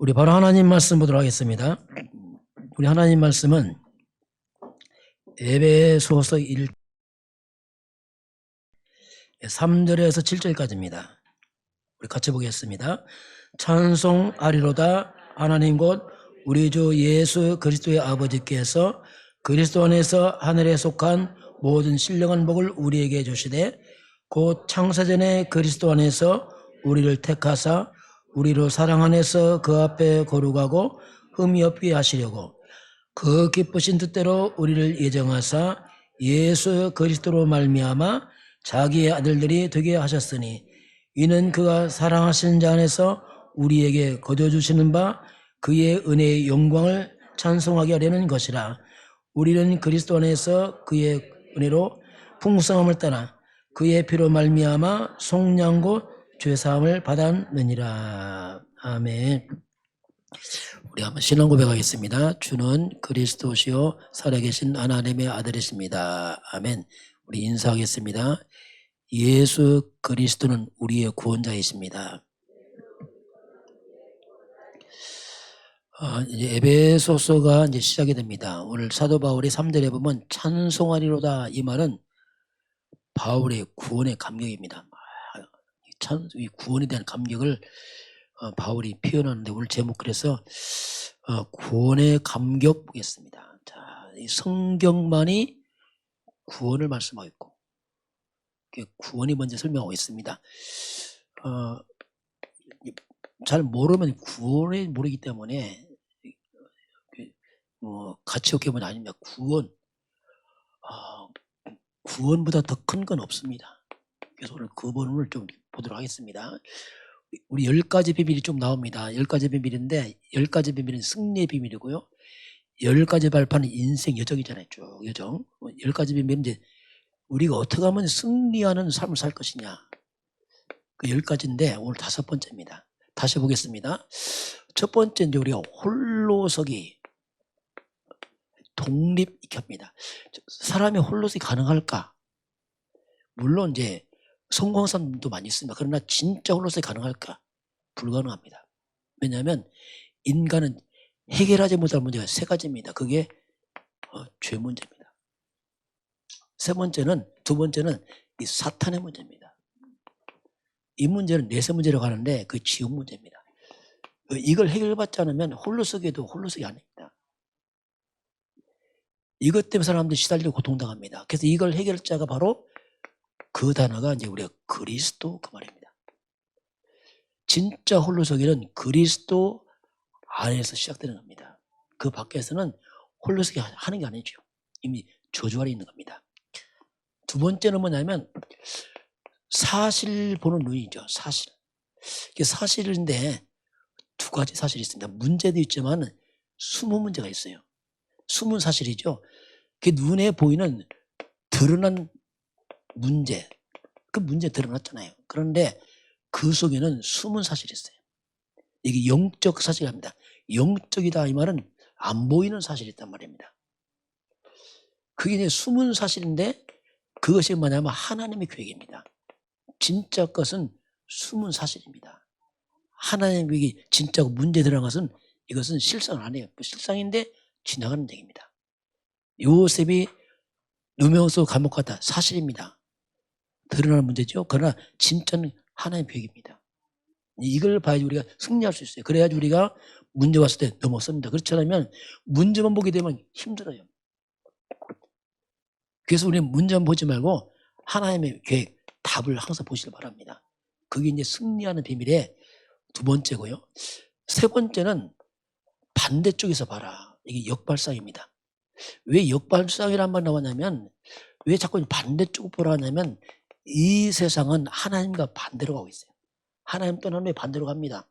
우리 바로 하나님 말씀 보도록 하겠습니다. 우리 하나님 말씀은 에베소서 1 3절에서 7절까지입니다. 우리 같이 보겠습니다. 찬송하리로다 하나님 곧 우리 주 예수 그리스도의 아버지께서 그리스도 안에서 하늘에 속한 모든 신령한 복을 우리에게 주시되 곧 창세전에 그리스도 안에서 우리를 택하사 우리로 사랑 안에서 그 앞에 거룩하고 흠이 없게 하시려고 그 기쁘신 뜻대로 우리를 예정하사 예수 그리스도로 말미암아 자기의 아들들이 되게 하셨으니 이는 그가 사랑하신 자 안에서 우리에게 거둬주시는 바 그의 은혜의 영광을 찬송하게 하려는 것이라. 우리는 그리스도 안에서 그의 은혜로 풍성함을 따라 그의 피로 말미암아 속량고 죄사함을 받았느니라. 아멘. 우리 한번 신앙 고백하겠습니다. 주는 그리스도시요 살아계신 하나님의 아들이십니다. 아멘. 우리 인사하겠습니다. 예수 그리스도는 우리의 구원자이십니다. 이제 에베소서가 이제 시작이 됩니다. 오늘 사도 바울이 3절에 보면 찬송하리로다, 이 말은 바울의 구원의 감격입니다. 이 구원에 대한 감격을 바울이 표현하는데 오늘 제목 그래서 구원의 감격 보겠습니다. 자, 이 성경만이 구원을 말씀하고 있고 구원이 먼저 설명하고 있습니다. 잘 모르면 구원을 모르기 때문에 가치 없게 보면 아닙니다. 구원보다 더 큰 건 없습니다. 그래서 오늘 그 부분을 좀 보도록 하겠습니다. 우리 10가지 비밀이 좀 나옵니다. 10가지 비밀인데 10가지 비밀은 승리의 비밀이고요. 10가지 발판은 인생 여정이잖아요. 쭉 여정. 10가지 비밀은 이제 우리가 어떻게 하면 승리하는 삶을 살 것이냐. 그 10가지인데 오늘 5번째입니다. 다시 보겠습니다. 첫 번째 이제 우리가 홀로서기 독립익합니다. 사람이 홀로서기 가능할까? 물론 이제 성공한 사람도 많이 있습니다. 그러나 진짜 홀로서기 가능할까? 불가능합니다. 왜냐하면 인간은 해결하지 못할 문제가 3가지입니다. 그게 죄 문제입니다. 두 번째는 이 사탄의 문제입니다. 이 문제는 내세 문제라고 하는데 그 지옥 문제입니다. 이걸 해결받지 않으면 홀로서기에도 홀로서기 아닙니다. 이것 때문에 사람들이 시달리고 고통당합니다. 그래서 이걸 해결할 자가 바로 그 단어가 이제 우리가 그리스도 그 말입니다. 진짜 홀로서기는 그리스도 안에서 시작되는 겁니다. 그 밖에서는 홀로서기 하는 게 아니죠. 이미 저주 아래 있는 겁니다. 두 번째는 뭐냐면 사실 보는 눈이죠. 사실. 이게 사실인데 2가지 사실이 있습니다. 문제도 있지만 숨은 문제가 있어요. 숨은 사실이죠. 그 눈에 보이는 드러난 문제, 그 문제 드러났잖아요. 그런데 그 속에는 숨은 사실이 있어요. 이게 영적 사실입니다. 영적이다 이 말은 안 보이는 사실이 있단 말입니다. 그게 이제 숨은 사실인데 그것이 뭐냐면 하나님의 계획입니다. 진짜 것은 숨은 사실입니다. 하나님의 계획이 진짜고 문제 드러난 것은 이것은 실상은 아니에요. 실상인데 지나가는 얘기입니다. 요셉이 누명으로 감옥 갔다 사실입니다. 드러나는 문제죠. 그러나 진짜는 하나님의 계획입니다. 이걸 봐야지 우리가 승리할 수 있어요. 그래야지 우리가 문제 왔을 때 넘어섭니다. 그렇지 않으면 문제만 보게 되면 힘들어요. 그래서 우리는 문제만 보지 말고 하나님의 계획, 답을 항상 보시길 바랍니다. 그게 이제 승리하는 비밀의 2번째고요. 3번째는 반대쪽에서 봐라. 이게 역발상입니다. 왜 역발상이란 말 나왔냐면 왜 자꾸 반대쪽 보라 하냐면 이 세상은 하나님과 반대로 가고 있어요. 하나님 떠나면 반대로 갑니다.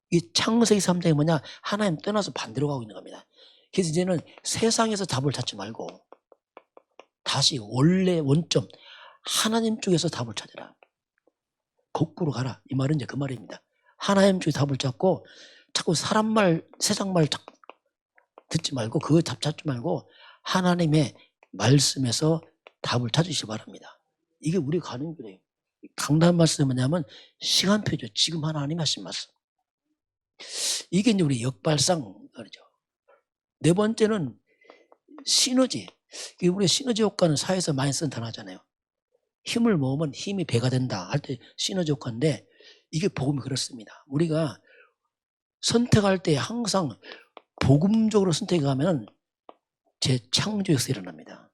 이 창세기 3장이 뭐냐? 하나님 떠나서 반대로 가고 있는 겁니다. 그래서 이제는 세상에서 답을 찾지 말고 다시 원래 원점 하나님 쪽에서 답을 찾아라. 거꾸로 가라. 이 말은 이제 그 말입니다. 하나님 쪽에 답을 찾고 자꾸 사람 말, 세상 말 듣지 말고 그거 답 찾지 말고 하나님의 말씀에서 답을 찾으시기 바랍니다. 이게 우리가 가는 길이에요. 강단 말씀이 뭐냐면 시간표죠. 지금 하나님 하신 말씀. 이게 이제 우리 역발상 그러죠. 네 번째는 시너지. 우리 시너지 효과는 사회에서 많이 쓰는 단어잖아요. 힘을 모으면 힘이 배가 된다 할 때 시너지 효과인데 이게 복음이 그렇습니다. 우리가 선택할 때 항상 복음적으로 선택하면 재창조 역사가 일어납니다.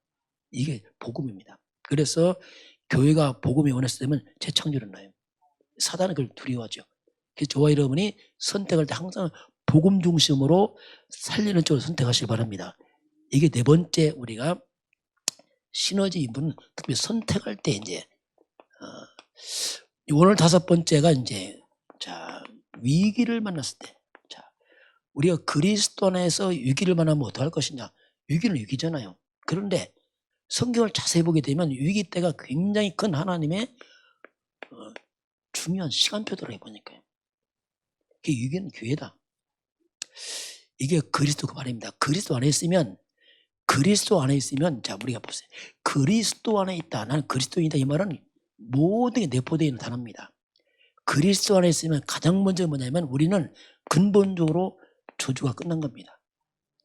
이게 복음입니다. 그래서 교회가 복음이 원했을 때면 재창조가 일어나요. 사단은 그걸 두려워하죠. 그래서 저와 여러분이 선택할 때 항상 복음 중심으로 살리는 쪽으로 선택하시기 바랍니다. 이게 네 번째 우리가 시너지 인분 특히 선택할 때 이제 오늘 다섯 번째가 이제 자 위기를 만났을 때 자 우리가 그리스도 안에서 위기를 만나면 어떡할 것이냐. 위기는 위기잖아요. 그런데 성경을 자세히 보게 되면 위기 때가 굉장히 큰 하나님의 중요한 시간표더라고요. 보니까요. 그 위기는 기회다. 이게 그리스도 그 말입니다. 그리스도 안에 있으면 자 우리가 보세요. 그리스도 안에 있다. 나는 그리스도인이다. 이 말은 모든 게 내포되어 있는 단어입니다. 그리스도 안에 있으면 가장 먼저 뭐냐면 우리는 근본적으로 저주가 끝난 겁니다.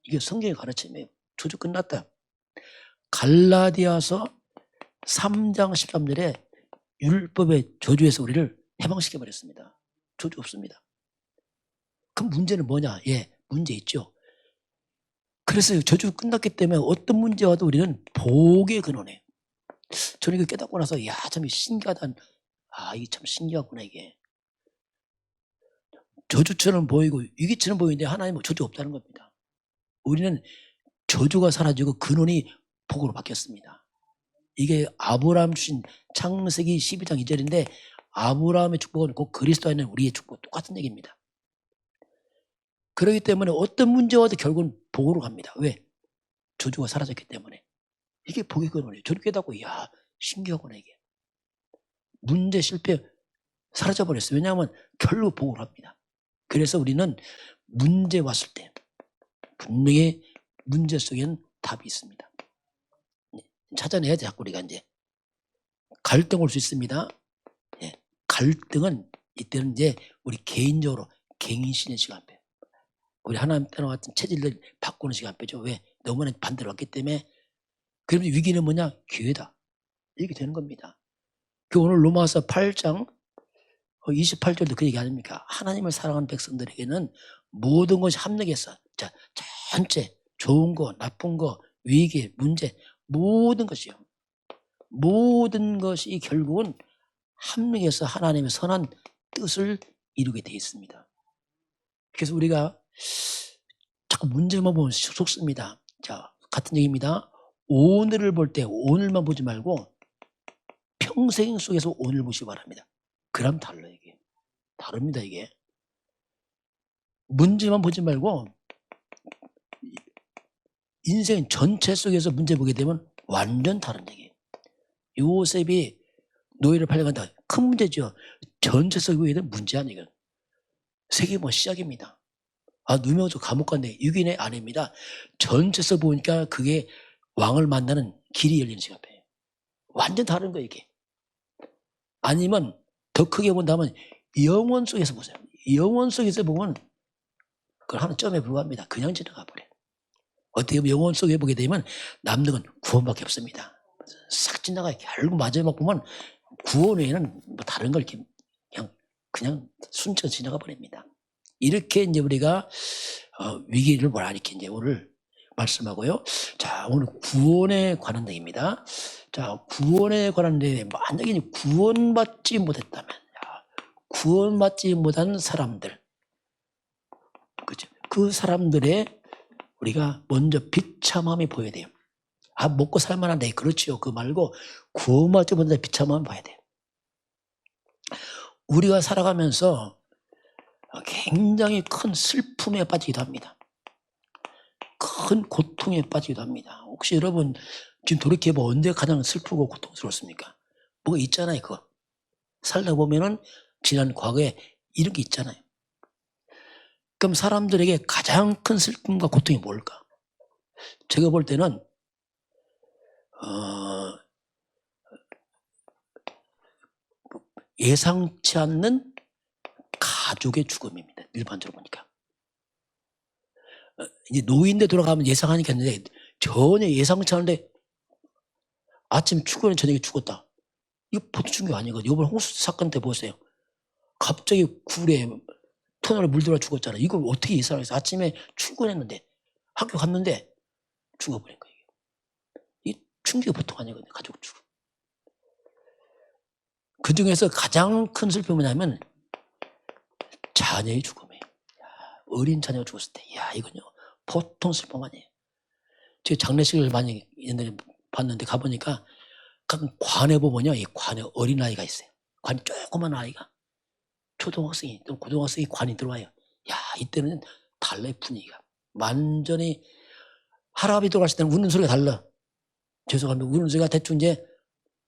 이게 성경의 가르침이에요. 저주 끝났다. 갈라디아서 3장 13절에 율법의 저주에서 우리를 해방시켜버렸습니다. 저주 없습니다. 그럼 문제는 뭐냐? 예, 문제 있죠. 그래서 저주 끝났기 때문에 어떤 문제 와도 우리는 복의 근원이에요. 저는 이거 깨닫고 나서 야, 참 신기하다. 이게 참 신기하구나 이게. 저주처럼 보이고 위기처럼 보이는데 하나님은 저주 없다는 겁니다. 우리는 저주가 사라지고 근원이 복으로 바뀌었습니다. 이게 아브라함 주신 창세기 12장 2절인데 아브라함의 축복은 곧 그리스도 안에 우리의 축복 똑같은 얘기입니다. 그렇기 때문에 어떤 문제와 와도 결국은 복으로 갑니다. 왜? 저주가 사라졌기 때문에. 이게 복의 근원이에요. 저를 깨닫고 야 신기하구나 이게. 문제 실패 사라져버렸어요. 왜냐하면 결국 복으로 합니다. 그래서 우리는 문제 왔을 때 분명히 문제 속에는 답이 있습니다. 찾아내야 돼. 자꾸 우리가 이제 갈등 올 수 있습니다. 예. 갈등은 이때는 이제 우리 개인적으로 갱신의 시간표예요. 우리 하나님 때와 같은 체질을 바꾸는 시간표죠. 왜? 너무나 반대로 왔기 때문에. 그러면 위기는 뭐냐? 기회다. 이렇게 되는 겁니다. 그 오늘 로마서 8장 28절도 그 얘기 아닙니까? 하나님을 사랑하는 백성들에게는 모든 것이 합력해서 자 전체 좋은 거 나쁜 거 위기 문제 모든 것이요. 모든 것이 결국은 합력해서 하나님의 선한 뜻을 이루게 되어 있습니다. 그래서 우리가 자꾸 문제만 보면 속습니다. 자, 같은 얘기입니다. 오늘을 볼 때 오늘만 보지 말고 평생 속에서 오늘 보시기 바랍니다. 그럼 달라요, 이게. 다릅니다, 이게. 문제만 보지 말고 인생 전체 속에서 문제 보게 되면 완전 다른 얘기예요. 요셉이 노예를 팔려간다. 큰 문제죠. 전체 속에 보게 되면 문제 아니에요. 세계 뭐 시작입니다. 누명도 감옥 갔네. 6인의 아내입니다. 전체에서 보니까 그게 왕을 만나는 길이 열리는 시간이에요. 완전 다른 거예요, 이게. 아니면 더 크게 본다면 영원 속에서 보세요. 영원 속에서 보면 그건 하는 점에 불과합니다. 그냥 지나가 버려요. 어떻게 보면 영원 속에 보게 되면 남는 건 구원밖에 없습니다. 싹 지나가요. 결국 마지막 보면 구원 외에는 뭐 다른 걸 그냥 순천 지나가 버립니다. 이렇게 이제 우리가 위기를 뭐라 이렇게 이제 오늘 말씀하고요. 자, 오늘 구원에 관한 얘기입니다. 자, 구원에 관한 내용, 만약에 구원받지 못했다면, 구원받지 못한 사람들, 그죠? 그 사람들의 우리가 먼저 비참함이 보여야 돼요. 먹고 살만한데, 그렇지요. 그거 말고 구원받지 못한 비참함을 봐야 돼요. 우리가 살아가면서 굉장히 큰 슬픔에 빠지기도 합니다. 큰 고통에 빠지기도 합니다. 혹시 여러분 지금 돌이켜보면 언제 가장 슬프고 고통스러웠습니까? 뭐가 있잖아요. 그거 살다 보면은 지난 과거에 이런 게 있잖아요. 그럼 사람들에게 가장 큰 슬픔과 고통이 뭘까? 제가 볼 때는 예상치 않는 가족의 죽음입니다. 일반적으로 보니까. 이제 노인대 돌아가면 예상하니까 했는데 전혀 예상치 않은데 아침 출근해 저녁에 죽었다. 이거 보통 충격 아니거든요. 이번 홍수 사건 때 보세요. 갑자기 굴에 터널에 물 들어와 죽었잖아. 이걸 어떻게 예상해서 아침에 출근했는데 학교 갔는데 죽어버린 거예요. 이 충격이 보통 아니거든요. 가족 죽음. 그 중에서 가장 큰 슬픔이 뭐냐면 자녀의 죽음이에요. 어린 자녀가 죽었을 때, 이건요 보통 슬픔 아니에요. 제가 장례식을 많이 옛날에 봤는데 가보니까 각 관에 보면요, 이 관에 어린 아이가 있어요. 관 조그만 아이가 초등학생이 또 고등학생이 관이 들어와요. 이때는 달라요. 분위기가 완전히. 할아버지 돌아가실 때는 우는 소리가 달라. 죄송합니다. 우는 소리가 대충 이제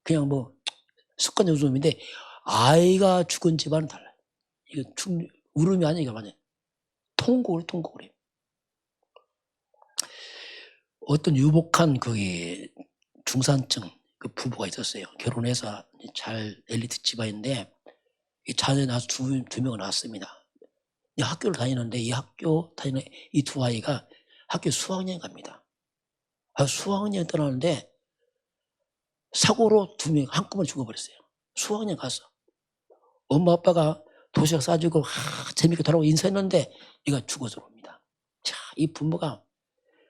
그냥 뭐 습관적 웃음인데 아이가 죽은 집안은 달라요. 이거 울음이 아니니까 만약 통곡을 해요. 어떤 유복한 중산층 그 부부가 있었어요. 결혼해서 잘 엘리트 집안인데 이 자녀 낳아서 두 명을 낳았습니다. 이 학교를 다니는데 이 학교 다니는 이 두 아이가 학교 수학여행 갑니다. 수학여행 떠나는데 사고로 두 명 한꺼번에 죽어버렸어요. 수학여행 가서 엄마 아빠가 도시락 싸주고 재밌게 돌아오고 인사했는데 얘가 죽어서 옵니다. 자, 이 부모가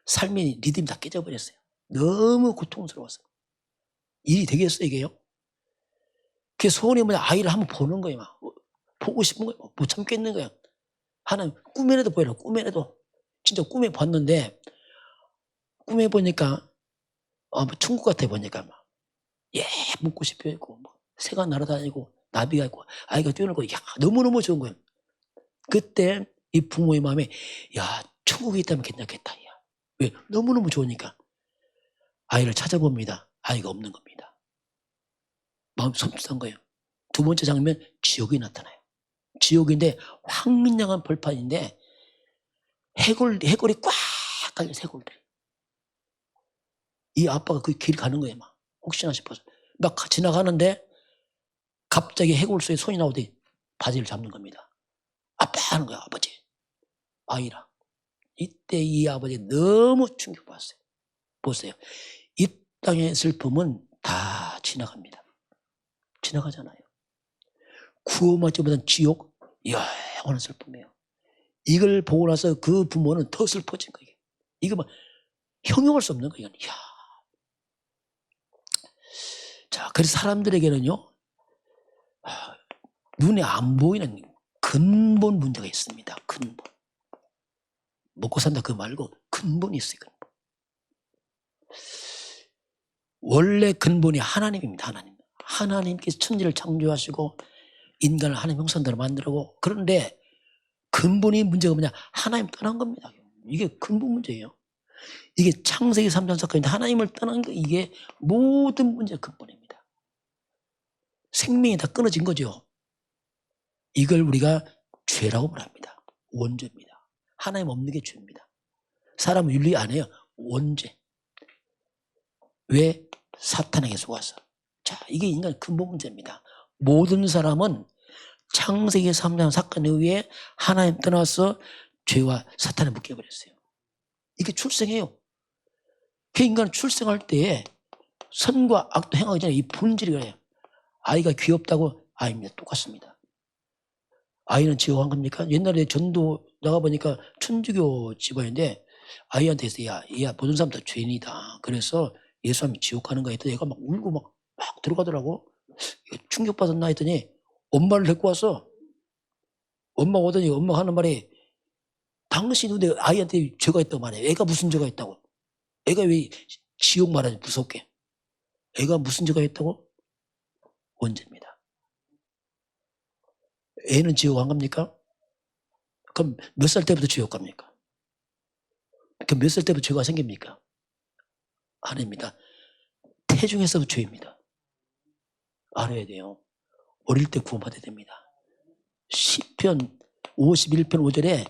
삶의 리듬이 다 깨져버렸어요. 너무 고통스러웠어요. 일이 되겠어요, 이게요? 그게 소원이 뭐냐, 아이를 한번 보는 거예요. 막. 보고 싶은 거예요. 못 참겠는 거예요. 하나님, 꿈에라도 보여라, 꿈에라도. 진짜 꿈에 봤는데, 꿈에 보니까, 천국 같아 보니까, 막, 예쁜 꽃이 피어있고, 새가 날아다니고, 나비가 있고, 아이가 뛰어놀고, 너무너무 좋은 거예요. 그때 이 부모의 마음에, 천국에 있다면 괜찮겠다. 왜? 너무너무 좋으니까. 아이를 찾아봅니다. 아이가 없는 겁니다. 마음이 섬찟한 거예요. 두 번째 장면, 지옥이 나타나요. 지옥인데 황민영한 벌판인데 해골이 꽉 깔려, 해골들이. 이 아빠가 그 길 가는 거예요. 막 혹시나 싶어서 막 지나가는데 갑자기 해골 속에 손이 나오더니 바지를 잡는 겁니다. 아빠 하는 거야, 아버지. 아이랑. 이때 이 아버지 너무 충격받았어요. 보세요. 이 땅의 슬픔은 다 지나갑니다. 지나가잖아요. 구원받지 못한 지옥, 영원한 슬픔이에요. 이걸 보고 나서 그 부모는 더 슬퍼진 거예요. 이거 막 형용할 수 없는 거예요. 자, 그래서 사람들에게는요, 눈에 안 보이는 근본 문제가 있습니다. 근본. 먹고 산다 그거 말고 근본이 있어요. 근본. 원래 근본이 하나님입니다. 하나님께서 천지를 창조하시고 인간을 하나님 형상대로 만들고, 그런데 근본이 문제가 뭐냐, 하나님 떠난 겁니다. 이게 근본 문제예요. 이게 창세기 3장 사건인데 하나님을 떠난 게 이게 모든 문제의 근본입니다. 생명이 다 끊어진 거죠. 이걸 우리가 죄라고 말합니다. 원죄입니다. 하나님 없는 게 죄입니다. 사람은 윤리 안 해요. 원죄. 왜? 사탄에게 속아서. 자, 이게 인간의 근본 문제입니다. 모든 사람은 창세기 3장 사건에 의해 하나님 떠나서 죄와 사탄에 묶여버렸어요. 이게 출생해요. 그 인간은 출생할 때에 선과 악도 행하기 전에 이 본질이 그래요. 아이가 귀엽다고 아이입니다. 똑같습니다. 아이는 지옥한 겁니까? 옛날에 전도 나가보니까 천주교 집안인데 아이한테 해서 야 모든 사람 다 죄인이다. 그래서 예수하면 지옥 가는 거야 했더니 얘가 막 울고 막 들어가더라고. 충격받았나 했더니 엄마를 데리고 와서 엄마 오더니 엄마가 하는 말이 당신이 내 아이한테 죄가 있다고 말해. 애가 무슨 죄가 있다고. 애가 왜 지옥 말하지 무섭게. 애가 무슨 죄가 있다고? 원죄입니다. 애는 지옥 안 갑니까? 그럼 몇 살 때부터 지옥 갑니까? 그럼 몇 살 때부터 죄가 생깁니까? 아닙니다. 태중에서부터 죄입니다. 알아야 돼요. 어릴 때 구원받아야 됩니다. 시편 51편 5절에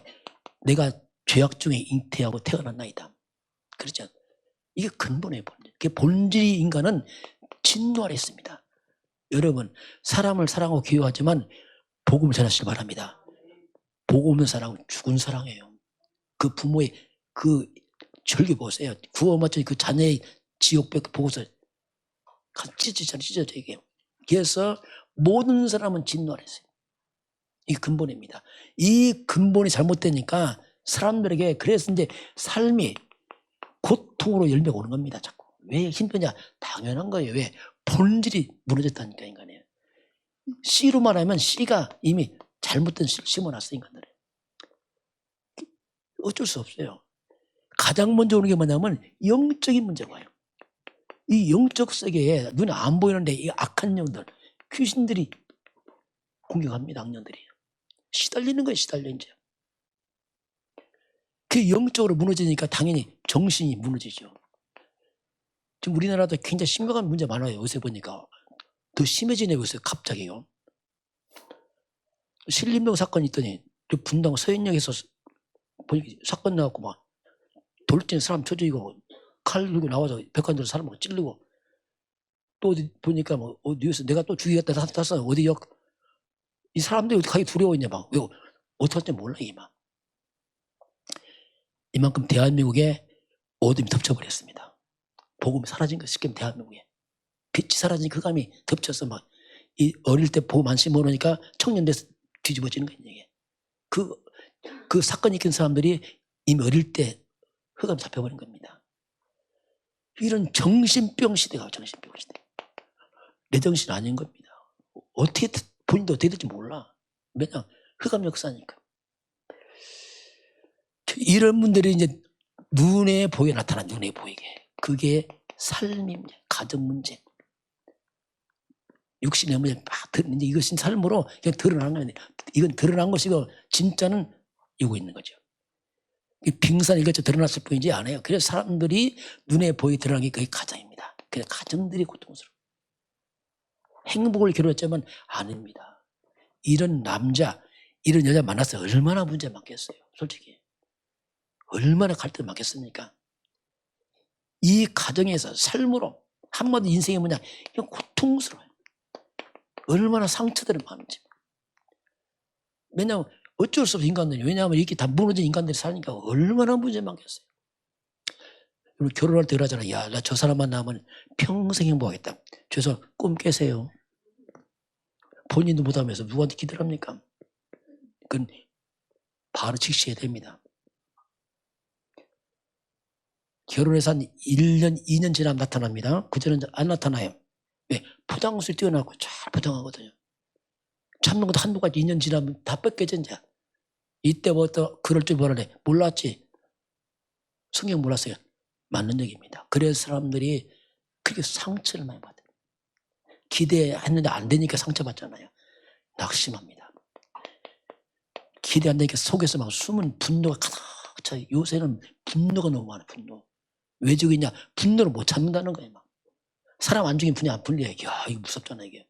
내가 죄악 중에 잉태하고 태어났나이다. 그렇죠? 이게 근본의 본질. 본질이 인간은 진노 아래 있습니다. 여러분, 사람을 사랑하고 기여하지만 복음을 전하시길 바랍니다. 복 없는 사랑은 죽은 사랑이에요. 그 부모의 그 절규 보세요. 구워 맞춘 그 자녀의 지옥벽 보고서 찢어져 얘기해요. 그래서 모든 사람은 진노하랬어요. 이 근본입니다. 이 근본이 잘못되니까 사람들에게 그래서 이제 삶이 고통으로 열매가 오는 겁니다. 자꾸. 왜 힘드냐? 당연한 거예요. 왜? 본질이 무너졌다니까 인간이에요. 씨로 말하면 씨가 이미 잘못된 씨를 심어놨어 인간들은. 어쩔 수 없어요. 가장 먼저 오는 게 뭐냐면 영적인 문제가 와요. 이 영적 세계에 눈에 안 보이는데 이 악한 영들, 귀신들이 공격합니다. 악령들이. 시달리는 거예요. 시달려 이제. 그 영적으로 무너지니까 당연히 정신이 무너지죠. 지금 우리나라도 굉장히 심각한 문제 많아요. 요새 보니까. 더 심해지네요. 요새 갑자기요. 신림동 사건이 있더니 분당 서현역에서 보니까 사건 나왔고 막 돌진 사람 쳐주고 칼 들고 나와서 백관들 사람하고 찔르고 또 어디 보니까 뭐 뉴스 내가 또 죽이겠다 탔어 어디 역 이 사람들이 어디 가기 두려워했냐 막 왜 어떻게 할지 몰라 이만 이만큼 대한민국에 어둠이 덮쳐버렸습니다. 복음이 사라진 거 쉽게 대한민국에 빛이 사라진 그 감이 덮쳐서 막 이 어릴 때 복음 안 심어놓으니까 청년 돼서 뒤집어지는 거예요 이게. 그 사건이 일으킨 사람들이 이미 어릴 때 흑암 잡혀버린 겁니다. 이런 정신병 시대가 정신병 시대. 내 정신 아닌 겁니다. 어떻게 본인도 어떻게 될지 몰라. 왜냐 흑암 역사니까. 이런 분들이 이제 눈에 보여 나타난 눈에 보이게. 그게 삶이 문제, 가정 문제. 육신의 문제 막 이제 이것이 삶으로 그냥 드러나는 거예요. 이건 드러난 것이고 진짜는 이고 있는 거죠. 빙산 이것저것 드러났을 뿐이지 않아요. 그래서 사람들이 눈에 보이 드러난 게 그게 가정입니다. 그래서 가정들이 고통스러워. 행복을 겨루었지만 아닙니다. 이런 남자, 이런 여자 만나서 얼마나 문제 많겠어요. 솔직히. 얼마나 갈등 많겠습니까? 이 가정에서 삶으로 한마디 인생이 뭐냐 그냥 고통스러워요. 얼마나 상처들이 많은지. 왜냐하면 어쩔 수 없어 인간들이. 왜냐하면 이렇게 다 무너진 인간들이 사니까 얼마나 문제 많겠어요. 결혼할 때 그러잖아. 야, 나 저 사람 만나면 평생 행복하겠다. 그래서 꿈 깨세요. 본인도 못하면서 누구한테 기대를 합니까? 그건 바로 직시해야 됩니다. 결혼해서 한 1년, 2년 지나면 나타납니다. 그전엔 안 나타나요. 왜? 포장술이 뛰어나고 잘 포장하거든요. 참는 것도 한두 가지 2년 지나면 다 뺏겨져 이제. 이때부터 그럴 줄 몰랐지. 성경 몰랐어요. 맞는 얘기입니다. 그래서 사람들이 그렇게 상처를 많이 받아요. 기대했는데 안 되니까 상처받잖아요. 낙심합니다. 기대 안 되니까 속에서 막 숨은 분노가 가득 차요. 요새는 분노가 너무 많아요. 분노. 왜 죽이냐? 분노를 못 참는다는 거예요. 막. 사람 안 죽이면 분이 안 풀려. 야, 이거 무섭잖아 이게.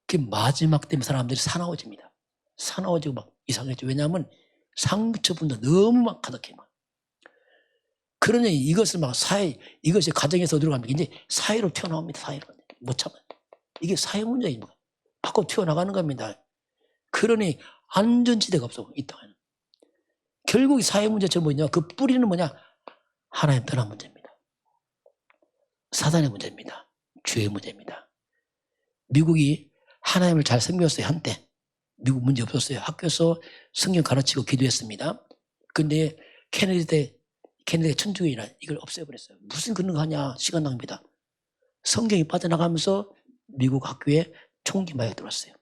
그 마지막 때문에 사람들이 사나워집니다. 사나워지고 막 이상해져. 왜냐하면 상처 분노 너무 막 가득해. 막. 그러니 이것을 막 이것이 가정에서 들어가면 이제 사회로 튀어나옵니다. 사회로. 못 참아요. 이게 사회 문제입니다. 밖으로 튀어나가는 겁니다. 그러니 안전지대가 없어. 이 땅에는. 결국 이 사회 문제처럼 뭐냐? 그 뿌리는 뭐냐? 하나님 떠난 문제입니다. 사단의 문제입니다. 죄의 문제입니다. 미국이 하나님을 잘 섬겼어요. 한때. 미국 문제 없었어요. 학교에서 성경 가르치고 기도했습니다. 근데 케네디 천주교이나 이걸 없애버렸어요. 무슨 근거가 하냐? 시간 낭비다. 성경이 빠져나가면서 미국 학교에 총기 마약이 들어왔어요.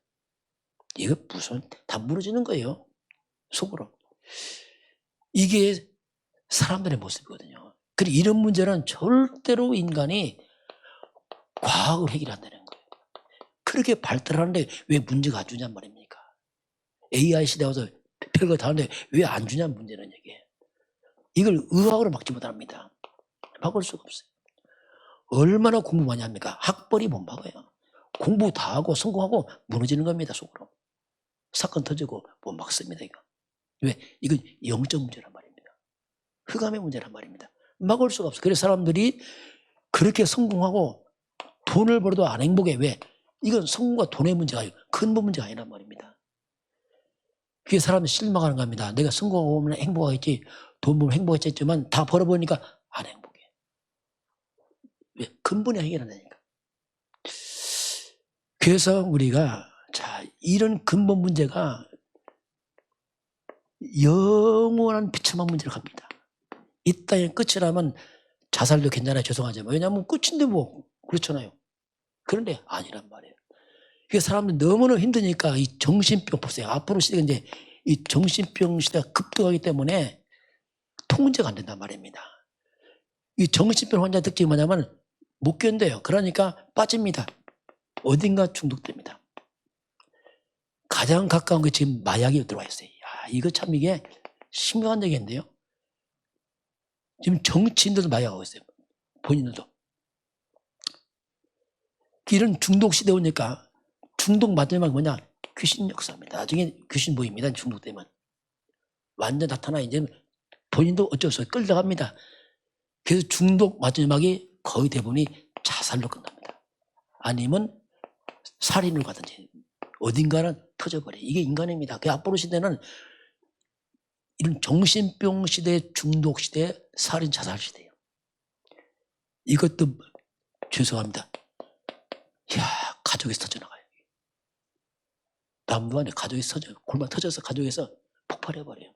이거 무슨 다 무너지는 거예요. 속으로. 이게 사람들의 모습이거든요. 그리고 이런 문제는 절대로 인간이 과학을 해결한다는 거예요. 그렇게 발달하는데 왜 문제가 안 주냔 말입니까? AI 시대 와서 별거 다 하는데 왜 안 주냐 문제는 얘기예요. 이걸 의학으로 막지 못합니다. 막을 수가 없어요. 얼마나 공부 많이 합니까? 학벌이 못 막아요. 공부 다 하고 성공하고 무너지는 겁니다. 속으로. 사건 터지고 못 막습니다. 이거. 왜? 이건 영적 문제란 말입니다. 흑암의 문제란 말입니다. 막을 수가 없어요. 그래서 사람들이 그렇게 성공하고 돈을 벌어도 안 행복해. 왜? 이건 성공과 돈의 문제가 아니고 근본 문제가 아니란 말입니다. 그게 사람이 실망하는 겁니다. 내가 성공하면 행복하겠지, 돈 벌면 행복했지만 다 벌어보니까 안 행복해. 왜? 근본이 해결 안 되니까. 그래서 우리가 자, 이런 근본 문제가 영원한 비참한 문제로 갑니다. 이 땅의 끝이라면 자살도 괜찮아요. 죄송하지만. 왜냐하면 끝인데 뭐 그렇잖아요. 그런데 아니란 말이에요. 그래서 사람들이 너무나 힘드니까 이 정신병 보세요. 앞으로 시대가 이제 이 정신병 시대가 급등하기 때문에 통제가 안 된단 말입니다. 이 정신병 환자 특징이 뭐냐면 못 견뎌요. 그러니까 빠집니다. 어딘가 중독됩니다. 가장 가까운 게 지금 마약이 들어와 있어요. 야, 이거 참 이게 심각한 얘기인데요. 지금 정치인들도 마약하고 있어요. 본인들도. 이런 중독 시대 오니까 중독 마지막이 뭐냐? 귀신 역사입니다. 나중에 귀신 보입니다. 중독되면. 완전 나타나 이제 본인도 어쩔 수 없이 끌려갑니다. 그래서 중독 마지막이 거의 대부분이 자살로 끝납니다. 아니면 살인을 가든지 어딘가는 터져버려. 이게 인간입니다. 그 앞으로 시대는 이런 정신병 시대, 중독 시대, 살인 자살 시대예요. 이것도 죄송합니다. 이야, 가족에서 터져나가요. 남도 아니고 가족에서 골반 터져서 가족에서 폭발해버려요.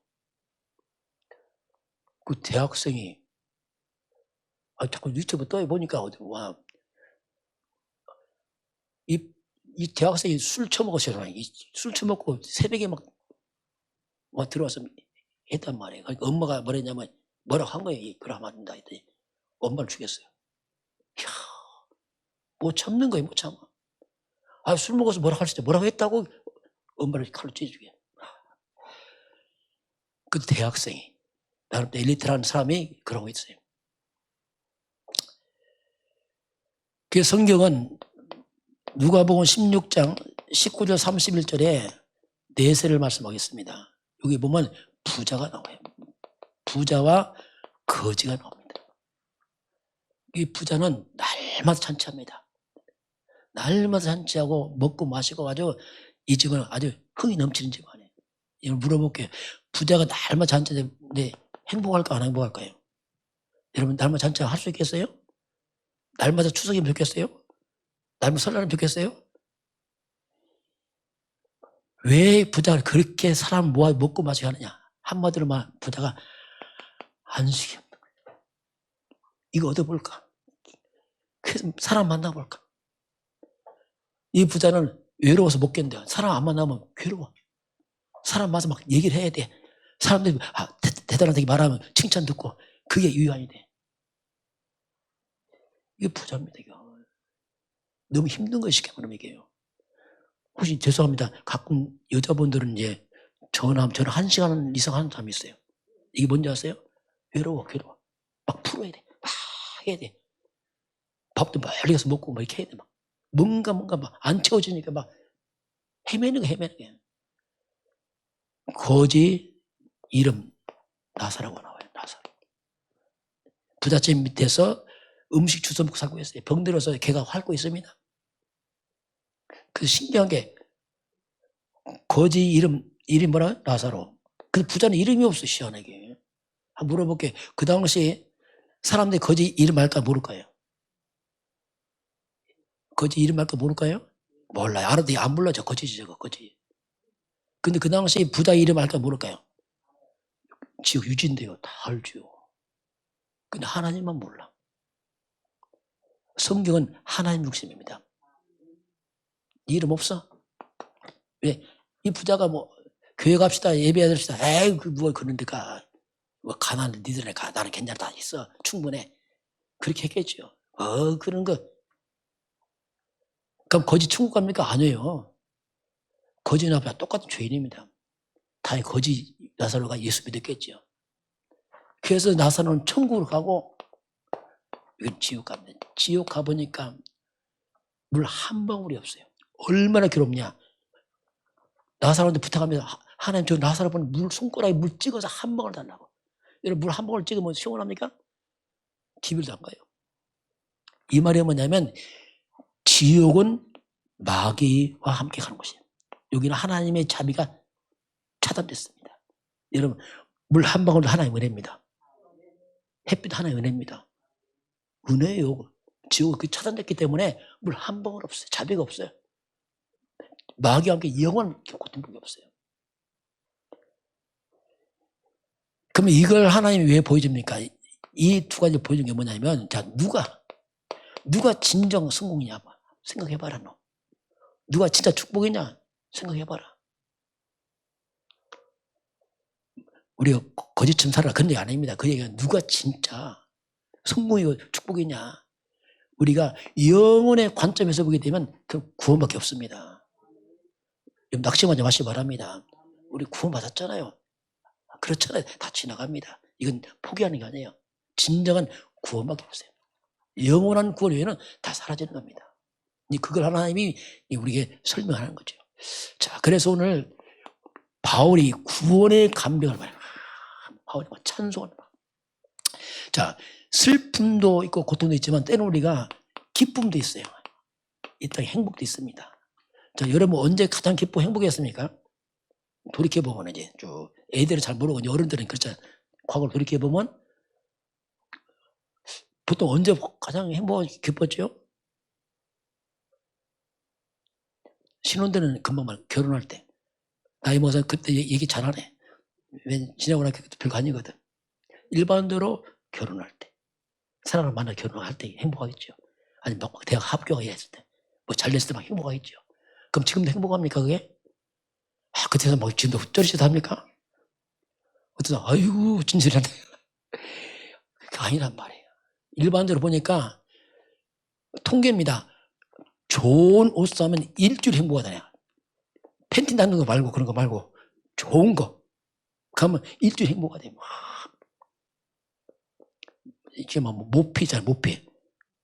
그 대학생이 자꾸 유튜브 떠보니까 와, 이 대학생이 술 처먹었어요. 술 처먹고 새벽에 막 들어와서 했단 말이에요. 그러니까 엄마가 뭐랬냐면 뭐라고 한 거예요. 그러면 안 된다 했더니 엄마를 죽였어요. 이야, 못 참는 거예요. 못 참아. 술 먹어서 뭐라고 할 수 있죠. 뭐라고 했다고 엄마를 칼로 찢어주게. 그 대학생이 나름 엘리트라는 사람이 그러고 있어요. 그 성경은 누가복음 16장 19절 31절에 내세를 말씀하겠습니다. 여기 보면 부자가 나와요. 부자와 거지가 나옵니다. 이 부자는 날마다 잔치합니다. 날마다 잔치하고 먹고 마시고 아주 이 집은 아주 흥이 넘치는 집안이에요. 이걸 물어볼게요. 부자가 날마다 잔치하는데 행복할까 안 행복할까요? 여러분 날마다 잔치할 수 있겠어요? 날마다 추석이면 좋겠어요? 날마다 설날이면 좋겠어요? 왜 부자가 그렇게 사람 모아 먹고 마시게 하느냐? 한마디로 말 부자가 안식이 없는 거예요. 이거 얻어볼까? 그래서 사람 만나볼까? 이 부자는 외로워서 못 견뎌. 사람 안 만나면 괴로워. 사람 만나서 막 얘기를 해야 돼. 사람들이 대단하다고 말하면 칭찬 듣고 그게 유한이 돼. 이게 부자입니다. 이거. 너무 힘든 거 쉽게 말하면 이게요. 혹시 죄송합니다. 가끔 여자분들은 이제 전화하면 1시간 이상 하는 사람이 있어요. 이게 뭔지 아세요? 괴로워. 막 풀어야 돼. 막 해야 돼. 밥도 멀리 가서 먹고 막 이렇게 해야 돼. 막. 뭔가 막 안 채워지니까 막 헤매는 거. 거지 이름 나사라고 나와요. 나사. 부잣집 밑에서 음식 주워 먹고 살고 있어요. 병들어서 걔가 핥고 있습니다. 그 신기한 게 거지 이름이 뭐라? 나사로. 근데 부자는 이름이 없어. 시원하게. 한번 물어볼게. 그 당시 사람들이 거지 이름 알까 모를까요? 거지 이름 알까 모를까요? 몰라요. 알아도 안 불러줘. 거지지 저거 거지. 근데 그 당시 부자 이름 알까 모를까요? 지옥 유지인데요. 다 알죠. 근데 하나님만 몰라. 성경은 하나님 중심입니다. 이름 없어? 왜? 이 부자가 뭐 교회 갑시다 예배해야 됩시다. 에이 뭐 그런 데가 뭐 가난한 니들네 가. 나는 괜찮다 있어. 충분해. 그렇게 했겠죠. 그런 거. 그럼 거지 천국 갑니까? 아니에요. 거지나 똑같은 죄인입니다. 다 거지 나사로가 예수 믿었겠죠. 그래서 나사로는 천국으로 가고 이건 지옥 갑니다. 지옥 가보니까 물 한 방울이 없어요. 얼마나 괴롭냐. 나사로한테 부탁합니다. 하나님 저 나사로 보는 물 손가락에 물 찍어서 한 방울 달라고. 여러분 물 한 방울 찍으면 시원합니까? 기별도 안 가요. 이 말이 뭐냐면 지옥은 마귀와 함께 가는 것이에요. 여기는 하나님의 자비가 차단됐습니다. 여러분, 물 한 방울도 하나의 은혜입니다. 햇빛 하나의 은혜입니다. 은혜예요. 지옥이 그 차단됐기 때문에 물 한 방울 없어요. 자비가 없어요. 마귀와 함께 영원 고통밖에 없어요. 그러면 이걸 하나님이 왜 보여줍니까? 이 두 가지를 보여준 게 뭐냐면, 자, 누가 진정 성공이냐 생각해봐라. 너 누가 진짜 축복이냐 생각해봐라. 우리가 거짓처럼 살아라 그런 얘기 안 합니다. 그 얘기가 누가 진짜 성공이고 축복이냐. 우리가 영혼의 관점에서 보게 되면 그 구원밖에 없습니다. 낙심하지 마시기 바랍니다. 우리 구원 받았잖아요. 그렇잖아요. 다 지나갑니다. 이건 포기하는 게 아니에요. 진정한 구원밖에 없어요. 영원한 구원 외에는 다 사라지는 겁니다. 그걸 하나님이 우리에게 설명하는 거죠. 자, 그래서 오늘 바울이 구원의 감격을 말해요. 바울이 막 찬송을 막. 자, 슬픔도 있고 고통도 있지만 때는 우리가 기쁨도 있어요. 이 땅에 행복도 있습니다. 자, 여러분 언제 가장 기쁘고 행복했습니까? 돌이켜보면 이제 쭉 애들은 잘 모르고 어른들은 그렇잖아요. 과거를 돌이켜보면 보통 언제 가장 행복하고 기뻤죠? 신혼들은 금방 말 결혼할 때. 나이 먹어서 그때 얘기 잘하네. 왜 지나고 나니까 별거 아니거든. 일반적으로 결혼할 때. 사람을 만나 결혼할 때 행복하겠죠. 아니 막 대학 합격했을 때. 뭐 잘 됐을 때 막 행복하겠죠. 그럼 지금도 행복합니까 그게? 그때서 막 지금도 쩌리짓 합니까? 어떠서 아이고 진실한데. 그게 아니란 말이에요. 일반적으로 보니까 통계입니다. 좋은 옷 사면 일주일 행복하다냐. 팬티 닿는 거 말고 그런 거 말고 좋은 거 가면 일주일 행복하대. 이게 막 모피 잘 모피.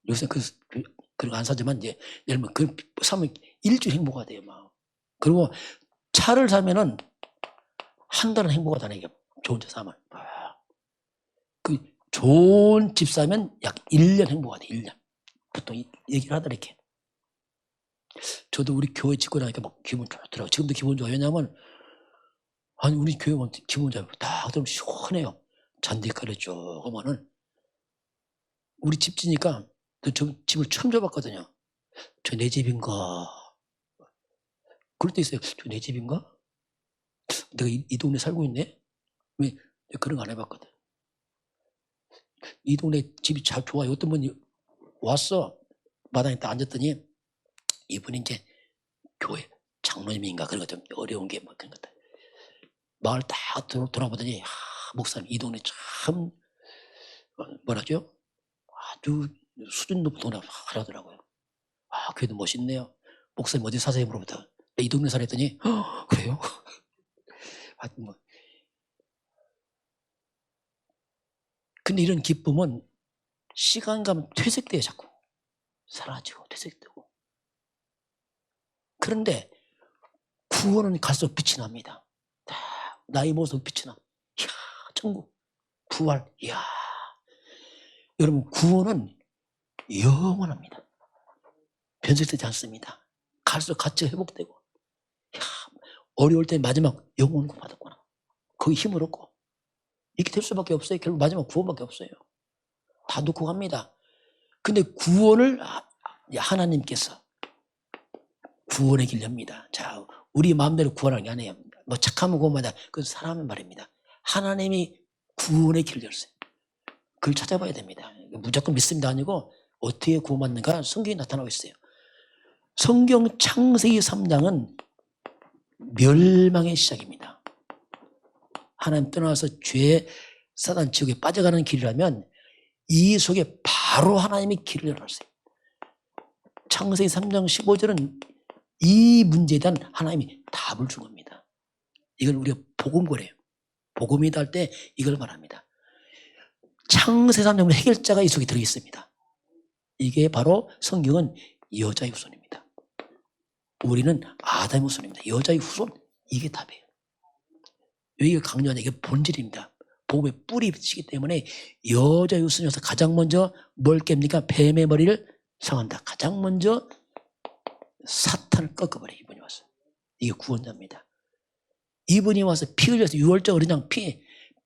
요새 그런 거 안 사지만 이제 예를 들면 그 사면 일주일 행복하대요. 막. 그리고 차를 사면은 한 달은 행복하다는 얘기야. 좋은 차 사면. 그 좋은 집 사면 약 1년 행복하대. 1년. 보통 얘기를 하더라 이렇게. 저도 우리 교회 짓고 나니까 막 기분 좋더라고요. 지금도 기분 좋아요. 왜냐하면 아니 우리 교회만 기분 좋아요. 다 그럼 시원해요. 잔디가루 쭉 하면은 우리 집 지니까 저 집을 처음 줘봤거든요. 저 내 집인가? 그럴 때 있어요. 저 내 집인가? 내가 이 동네 살고 있네? 왜 그런 거 안 해봤거든. 이 동네 집이 잘 좋아요. 어떤 분이 왔어. 마당에 딱 앉았더니 이분이 이제 교회 장로님인가 그런 거 좀 어려운 게 뭐 그런 것들. 마을 딱 돌아보더니 목사님 이 동네 참 뭐라죠? 아주 수준 높은 동네 하더라고요. 그래도 멋있네요. 목사님 어디 사세요? 물어보다 이 동네 살았더니 그래요? 뭐. 근데 이런 기쁨은 시간 가면 퇴색돼요. 자꾸 사라지고 퇴색되고. 그런데 구원은 갈수록 빛이 납니다. 나이 먹어서 빛이 나. 이야, 천국 부활. 이야. 여러분 구원은 영원합니다. 변색되지 않습니다. 갈수록 가치가 회복되고. 이야, 어려울 때 마지막 영원 구원 받았구나. 거기 힘을 얻고. 이렇게 될 수밖에 없어요. 결국 마지막 구원밖에 없어요. 다 놓고 갑니다. 근데 구원을 하나님께서 구원의 길 엽니다. 자, 우리 마음대로 구원하는 게 아니에요. 뭐 착하면 구원받아. 그건 사람의 말입니다. 하나님이 구원의 길을 열었어요. 그걸 찾아봐야 됩니다. 무조건 믿습니다 아니고 어떻게 구원받는가 성경이 나타나고 있어요. 성경 창세기 3장은 멸망의 시작입니다. 하나님 떠나서 죄 사단 지옥에 빠져가는 길이라면 이 속에 바로 하나님이 길을 열었어요. 창세기 3장 15절은 이 문제에 대한 하나님이 답을 준 겁니다. 이걸 우리가 복음거래요. 복음이다 할 때 이걸 말합니다. 창세기 3장 해결자가 이 속에 들어있습니다. 이게 바로 성경은 여자의 후손입니다. 우리는 아담의 후손입니다. 여자의 후손, 이게 답이에요. 여기가 강조하는 이게 본질입니다. 복음의 뿌리이기 때문에 여자의 후손이어서 가장 먼저 뭘 깹니까? 뱀의 머리를 상한다. 가장 먼저 사탄을 꺾어버려 이분이 왔어요. 이게 구원자입니다. 이분이 와서 피 흘려서 유월절 어린 양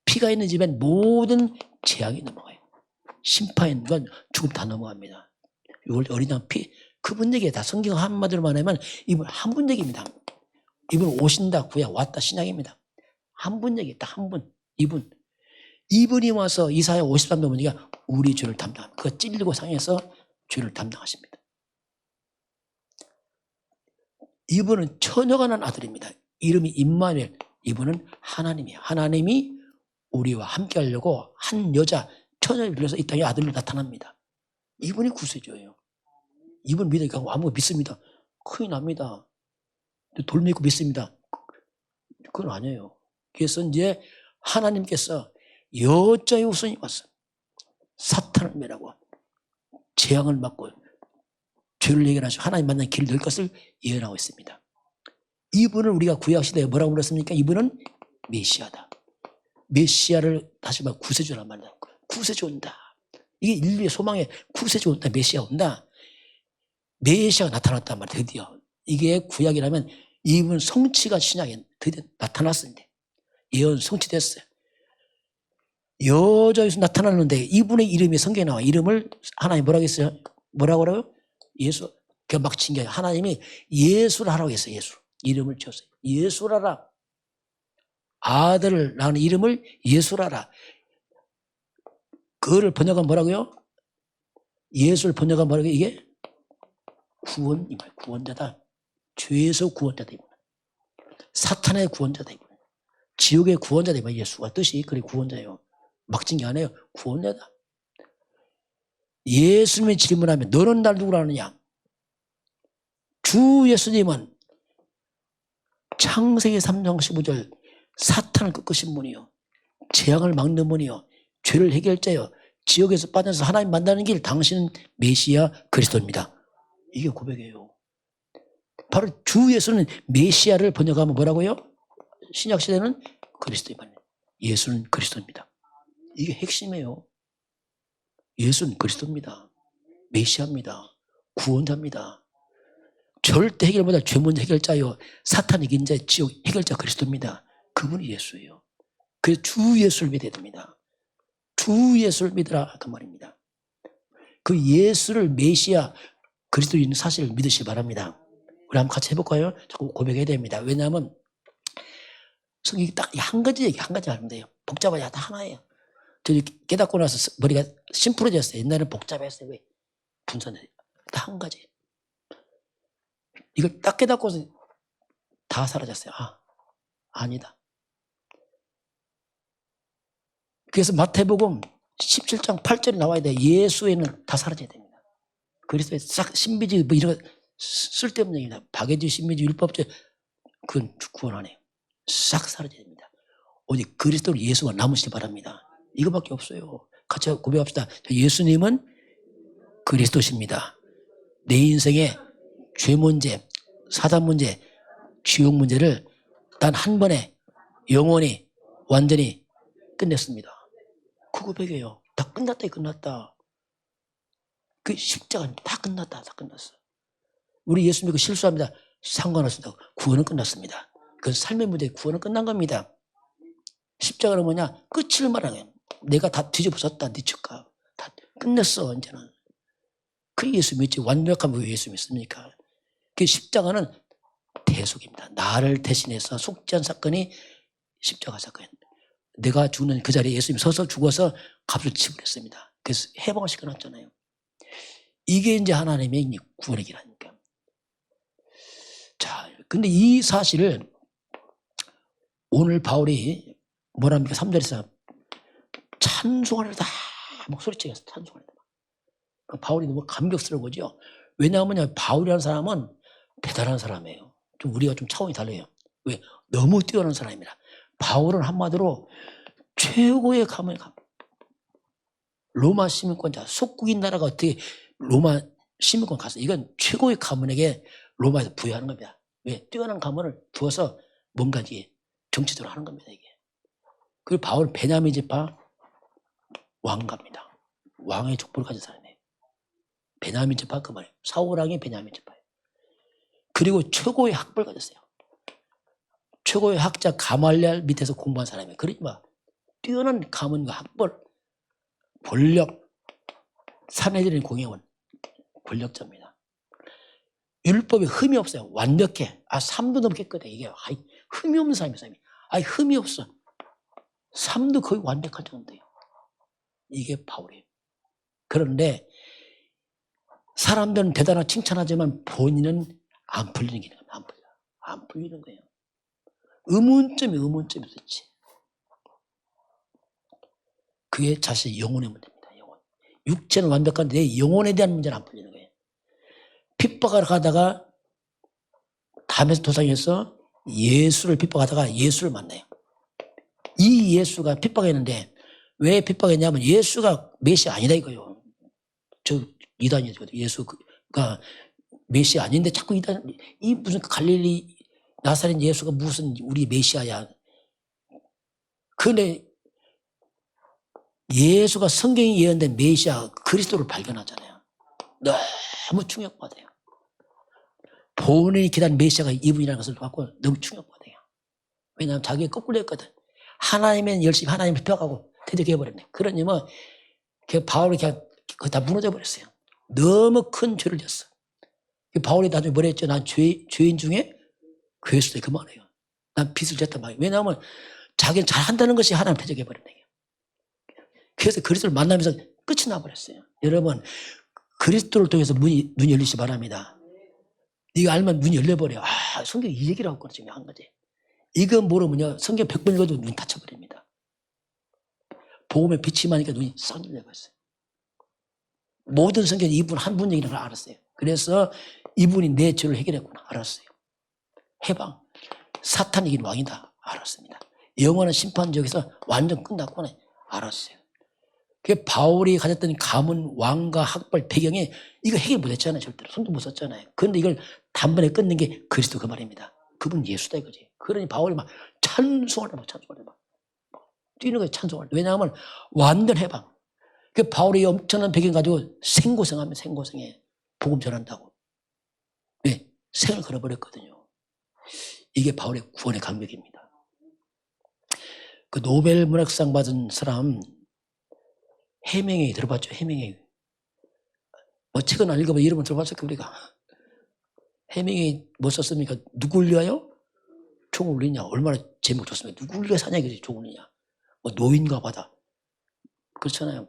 피가 있는 집엔 모든 재앙이 넘어가요. 심판과 죽음 다 넘어갑니다. 유월절 어린 양 피, 그분 얘기에 다 성경 한마디로 말하면 이분 한 분 얘기입니다. 이분 오신다, 구약, 왔다, 신약입니다. 한 분 얘기, 딱 한 분. 이분이 와서 이사야 53장 보니까 우리 죄를 담당합니다. 그가 찔리고 상해서 죄를 담당하십니다. 이분은 처녀가 난 아들입니다. 이름이 임마누엘. 이분은 하나님이에요. 하나님이 우리와 함께 하려고 한 여자 처녀를 빌려서 이 땅에 아들로 나타납니다. 이분이 구세주예요. 이분 믿으니까 아무 믿습니다. 큰일 납니다. 돌 믿고 믿습니다. 그건 아니에요. 그래서 이제 하나님께서 여자의 후손이 왔어. 사탄을 멸하고 재앙을 막고 죄를 해결하시고 하나님 만난 길을 열 것을 예언하고 있습니다. 이분을 우리가 구약시대에 뭐라고 불렀습니까? 이분은 메시아다. 메시아를 다시 말해 구세주란 말이다. 구세주 온다. 이게 인류의 소망에 구세주 온다. 메시아 온다. 메시아가 나타났단 말이야. 드디어. 이게 구약이라면 이분 성취가 신약에 드디어 나타났습니다. 예언 성취됐어요. 여자에서 나타나는데 이분의 이름이 성경에 나와. 이름을 하나님 뭐라고 했어요? 뭐라고 그래요? 예수. 그냥 막 친 게 하나님이 예수를 하라고 했어요. 예수. 이름을 지었어요. 예수라라. 아들을 낳은 이름을 예수라라. 그거를 번역하면 뭐라고요? 예수를 번역하면 뭐라고요? 이게 구원, 이 말, 구원자다. 죄에서 구원자다. 이분. 사탄의 구원자다. 이분. 지옥의 구원자다. 이분. 예수가 뜻이 그래 구원자예요. 막 친 게 아니에요. 구원자다. 예수님이 질문하면 너는 날 누구라 하느냐? 주 예수님은 창세기 3장 15절 사탄을 꺾으신 분이요. 재앙을 막는 분이요. 죄를 해결자요. 지옥에서 빠져서 하나님 만나는 길 당신은 메시아 그리스도입니다. 이게 고백이에요. 바로 주 예수는 메시아를 번역하면 뭐라고요? 신약시대는 그리스도입니다. 예수는 그리스도입니다. 이게 핵심이에요. 예수는 그리스도입니다. 메시아입니다. 구원자입니다. 절대 해결 못할 죄 문제 해결자요. 사탄 이긴 자, 지옥 해결자 그리스도입니다. 그분이 예수예요. 그래서 주 예수를 믿어야 됩니다. 주 예수를 믿으라 그 말입니다. 그 예수를 메시아 그리스도인 사실을 믿으시기 바랍니다. 우리 한번 같이 해볼까요? 자꾸 고백해야 됩니다. 왜냐하면 성경이 딱 한 가지 얘기, 한 가지 하면 돼요. 복잡하지 다 하나예요. 저 깨닫고 나서 머리가 심플해졌어요. 옛날에는 복잡했어요. 왜? 분산해요. 다 한 가지. 이걸 딱 깨닫고서 다 사라졌어요. 아니다. 그래서 마태복음 17장 8절에 나와야 돼. 예수에는 다 사라져야 됩니다. 그리스도에 싹 신비주의 뭐 이런 거 쓸데없는 얘기다. 박해주의 신비주의 율법주의 그건 구원 안 해요. 싹 사라져야 됩니다. 오직 그리스도 예수가 남으시기 바랍니다. 이거밖에 없어요. 같이 고백합시다. 예수님은 그리스도십니다. 내 인생의 죄 문제, 사단 문제, 지옥 문제를 단 한 번에 영원히 완전히 끝냈습니다. 그 고백이에요. 다 끝났다. 끝났다. 그 십자가는 다 끝났다. 다 끝났어. 우리 예수 믿고 실수합니다. 상관없습니다. 구원은 끝났습니다. 그건 삶의 문제, 구원은 끝난 겁니다. 십자가는 뭐냐? 끝을 말하는 내가 다 뒤집어졌다. 네 척가. 다 끝냈어. 이제는. 그 예수 믿지. 완벽한 왜 예수 믿습니까? 그 십자가는 대속입니다. 나를 대신해서 속죄한 사건이 십자가 사건. 내가 죽는 그 자리에 예수님이 서서 죽어서 값을 지불했습니다. 그래서 해방을 시켜놨잖아요. 이게 이제 하나님의 구원의 길이라니까. 자, 근데 이 사실을 오늘 바울이 뭐랍니까? 3절에서 찬송하려다 막 소리치면서 찬송하려다. 바울이 너무 감격스러운 거죠. 왜냐하면 바울이라는 사람은 대단한 사람이에요. 좀 우리가 좀 차원이 달라요. 왜? 너무 뛰어난 사람이라. 바울은 한마디로 최고의 가문에 가. 로마 시민권자, 속국인 나라가 어떻게 로마 시민권 갔어? 이건 최고의 가문에게 로마에서 부여하는 겁니다. 왜? 뛰어난 가문을 두어서 뭔가 이게 정치적으로 하는 겁니다. 이게. 그리고 바울은 베냐민 지파 왕가입니다. 왕의 족보를 가진 사람이에요. 베냐민 지파 그 말이에요. 사울 왕이 베냐민 지파예요. 그리고 최고의 학벌을 가졌어요. 최고의 학자 가말리알 밑에서 공부한 사람이에요. 그러니까 뛰어난 가문과 학벌, 권력, 사내들인 공예원, 권력자입니다. 율법에 흠이 없어요. 완벽해. 3도 넘겠거든. 이게 흠이 없는 사람이. 흠이 없어. 3도 거의 완벽할 정도예요. 이게 바울이에요. 그런데 사람들은 대단하게 칭찬하지만 본인은 안 풀리는 게 있는 거예요. 안 풀리는 거예요. 의문점이 있었지. 그게 자신의 영혼의 문제입니다. 영혼. 육체는 완벽한데 내 영혼에 대한 문제는 안 풀리는 거예요. 핍박을 하다가 담에서 도상에서 예수를 핍박하다가 예수를 만나요. 이 예수가 핍박했는데 왜 핍박했냐면 예수가 메시아 아니다 이거예요. 저 이단이죠. 예수가 메시아 아닌데 자꾸 이단, 이 무슨 갈릴리 나사렛 예수가 무슨 우리 메시아야. 그런데 예수가 성경이 예언된 메시아 그리스도를 발견하잖아요. 너무 충격받아요. 본인이 기다린 메시아가 이분이라는 것을 갖고 너무 충격받아요. 왜냐하면 자기가 거꾸로 했거든. 하나님은 열심히 하나님을 핍박하고 대적해버렸네. 그러니 바울이 그냥 그거 다 무너져 버렸어요. 너무 큰 죄를 졌어. 바울이 나중에 뭐라 했죠? 난 죄인 중에 괴수돼. 그 말이에요. 난 빚을 졌단 말이에요. 왜냐하면 자기는 잘한다는 것이 하나님 대적해버렸네. 그래서 그리스도를 만나면서 끝이 나버렸어요. 여러분, 그리스도를 통해서 눈이 열리시 바랍니다. 네가 알면 눈이 열려버려. 성경이 이 얘기를 하고 지금 한 거지. 이거 모르면요, 성경 100번 읽어도 눈 닫혀버립니다. 복음에 빛이 많으니까 눈이 싹 열려버렸어요. 모든 성경이 이분 한 분 얘기를 알았어요. 그래서 이분이 내 죄를 해결했구나 알았어요. 해방, 사탄이 이긴 왕이다 알았습니다. 영원한 심판적에서 완전 끝났구나 알았어요. 그 바울이 가졌던 가문, 왕과 학벌, 배경에 이거 해결 못했잖아요. 절대로 손도 못 썼잖아요. 그런데 이걸 단번에 끊는 게 그리스도 그 말입니다. 그분 예수다 이거지. 그러니 바울이 막 찬송을 해, 뛰는 거예요. 찬송을. 왜냐하면 완전 해방. 그 바울이 엄청난 배경 가지고 생고생하면 생고생해. 복음 전한다고. 왜? 생을 걸어버렸거든요. 이게 바울의 구원의 감격입니다. 그 노벨 문학상 받은 사람 해밍웨이 들어봤죠? 해밍웨이. 책은 안 읽어봐. 이름은 들어봤을까 우리가. 해밍웨이 뭐 썼습니까? 누굴 위하여? 총을 울리냐. 얼마나 제목 좋습니까? 누굴 위하여 사냐 이거지. 총을 울리냐. 노인과 바다. 그렇잖아요.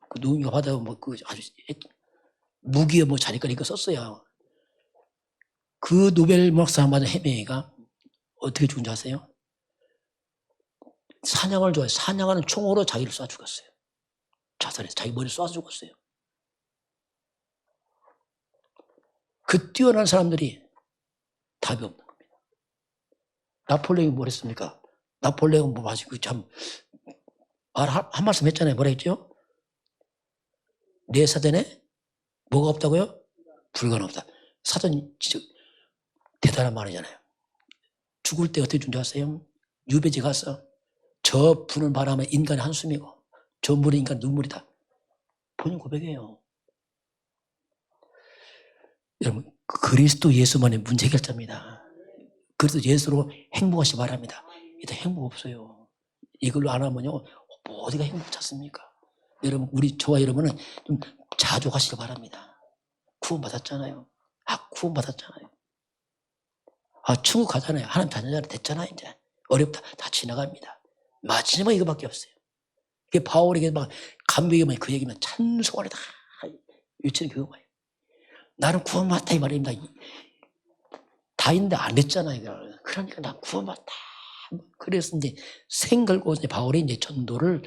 그 노인과 바다 아주 무기에 자니까 이거 썼어요. 그 노벨 문학상 받은 해밍웨이가 어떻게 죽은지 아세요? 사냥을 좋아해요. 사냥하는 총으로 자기를 쏴 죽었어요. 자살해서 자기 머리 쏴 죽었어요. 그 뛰어난 사람들이 답이 없는 겁니다. 나폴레옹이 뭘 했습니까? 나폴레옹 참 한 말씀 했잖아요. 뭐라 했죠? 내 사전에 뭐가 없다고요? 불가는 없다. 사전 진짜 대단한 말이잖아요. 죽을 때 어떻게 준줄 아세요? 유배지 가서 저 부는 바람에 인간의 한숨이고 저 물이 인간 눈물이다. 본인 고백이에요. 여러분, 그리스도 예수만의 문제 해결자입니다. 그래서 예수로 행복하시 바랍니다. 이때 행복 없어요. 이걸로 안 하면요, 어디가 행복 찾습니까? 여러분, 저와 여러분은 좀 자주 가시길 바랍니다. 구원받았잖아요. 구원받았잖아요. 천국 가잖아요. 하나님 자녀자로 됐잖아요, 이제. 어렵다. 다 지나갑니다. 마지막 이거밖에 없어요. 그게 바울에게 막 감격이면 그 얘기면 찬송하려 다 외치는 그거예요. 나는 구원받았다 이 말입니다. 다 있는데 안 했잖아요. 그러니까 나 구원받았다. 그래서 이제 생걸고 이제 바울이 이제 전도를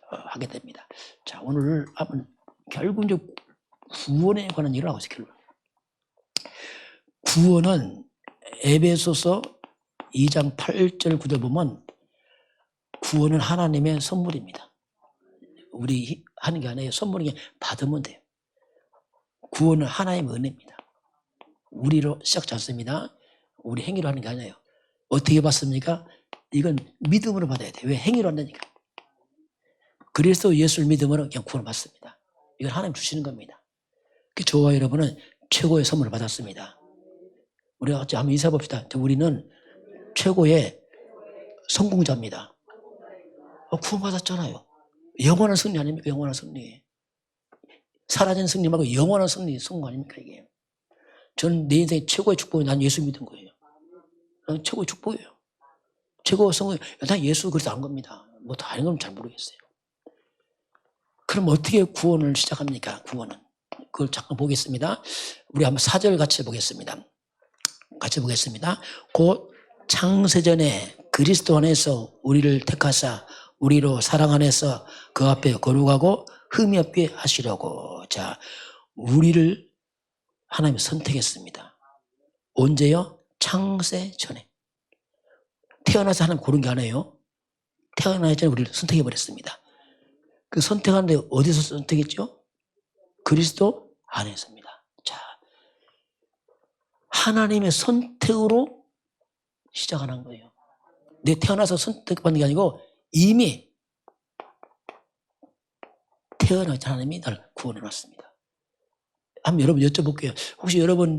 하게 됩니다. 자, 오늘 한번 결국 이제 구원에 관한 일을 하고 있어요. 결국. 구원은 에베소서 2장 8절 9절 보면 구원은 하나님의 선물입니다. 우리 하는 게 아니에요. 선물이 받으면 돼요. 구원은 하나님의 은혜입니다. 우리로 시작하지 않습니다. 우리 행위로 하는 게 아니에요. 어떻게 받습니까? 이건 믿음으로 받아야 돼요. 왜? 행위로 한다니까. 그래서 예수를 믿음으로 그냥 구원을 받습니다. 이건 하나님 주시는 겁니다. 저와 여러분은 최고의 선물을 받았습니다. 우리가 같이 한번 인사해 봅시다. 우리는 최고의 성공자입니다. 구원받았잖아요. 영원한 승리 아닙니까? 영원한 승리. 사라진 승리 말고 영원한 승리, 성공 아닙니까 이게. 저는 내 인생의 최고의 축복이 난 예수 믿은 거예요. 난 최고의 축복이에요. 최고의 성공. 난 예수 그리스도 안 겁니다. 뭐 다른 건 잘 모르겠어요. 그럼 어떻게 구원을 시작합니까? 구원은. 그걸 잠깐 보겠습니다. 우리 한번 4절 같이 보겠습니다. 같이 보겠습니다. 곧 창세전에 그리스도 안에서 우리를 택하사 우리로 사랑 안에서 그 앞에 거룩하고 흠이 없게 하시려고. 자, 우리를 하나님이 선택했습니다. 언제요? 창세전에. 태어나서 하나님 고른 게 아니에요. 태어나기 전에 우리를 선택해버렸습니다. 그 선택하는데 어디서 선택했죠? 그리스도 안에서입니다. 자, 하나님의 선택으로 시작하는 거예요. 내 태어나서 선택받는 게 아니고 이미 태어나기 전 하나님이 날 구원해놨습니다. 한번 여러분 여쭤볼게요. 혹시 여러분,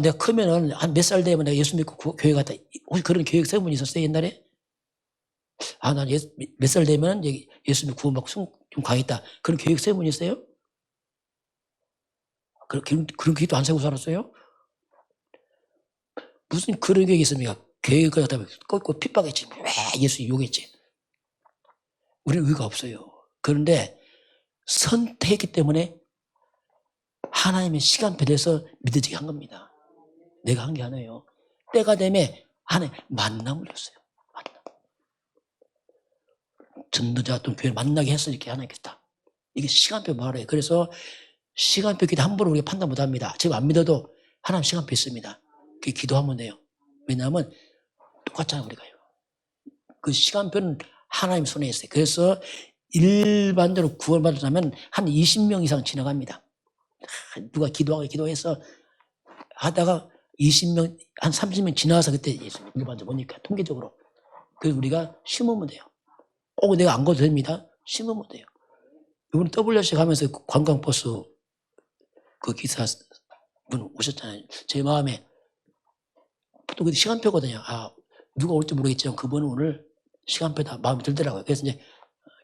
내가 크면은 한 몇 살 되면 내가 예수 믿고 교회 갔다. 혹시 그런 계획 세운 분 있었어요, 옛날에? 난 몇 살 되면 예수 믿고 구원받고 좀 가겠다. 그런 계획 세운 분 있어요? 그런 계획도 안 세우고 살았어요? 무슨 그런 계획이 있습니까? 계획을 하다 보면 꺾고 핍박했지. 왜 예수 욕했지. 우리는 의가 없어요. 그런데 선택했기 때문에 하나님의 시간표에서 믿어지게 한 겁니다. 내가 한 게 아니에요. 때가 되면 하나님 만남을 줬어요. 만남. 전도자 또 교회 만나게 했어 이렇게 하나님께서. 이게 시간표 말해요. 그래서 시간표 기도 함부로 우리가 판단 못합니다. 지금 안 믿어도 하나님 시간표 있습니다. 그 기도하면 돼요. 왜냐하면 똑같잖아요 우리가요. 그 시간표는 하나님 손에 있어요. 그래서 일반적으로 구원받으려면 한 20명 이상 지나갑니다. 누가 기도해서 하다가 20명, 한 30명 지나서 그때 일반적으로 보니까 통계적으로. 그래서 우리가 심으면 돼요. 꼭 내가 안 가도 됩니다. 심으면 돼요. 이번에 WC 가면서 관광버스 그 기사 분 오셨잖아요. 제 마음에 보통 그 시간표거든요. 누가 올지 모르겠지만 그분은 오늘 시간표다 마음에 들더라고요. 그래서 이제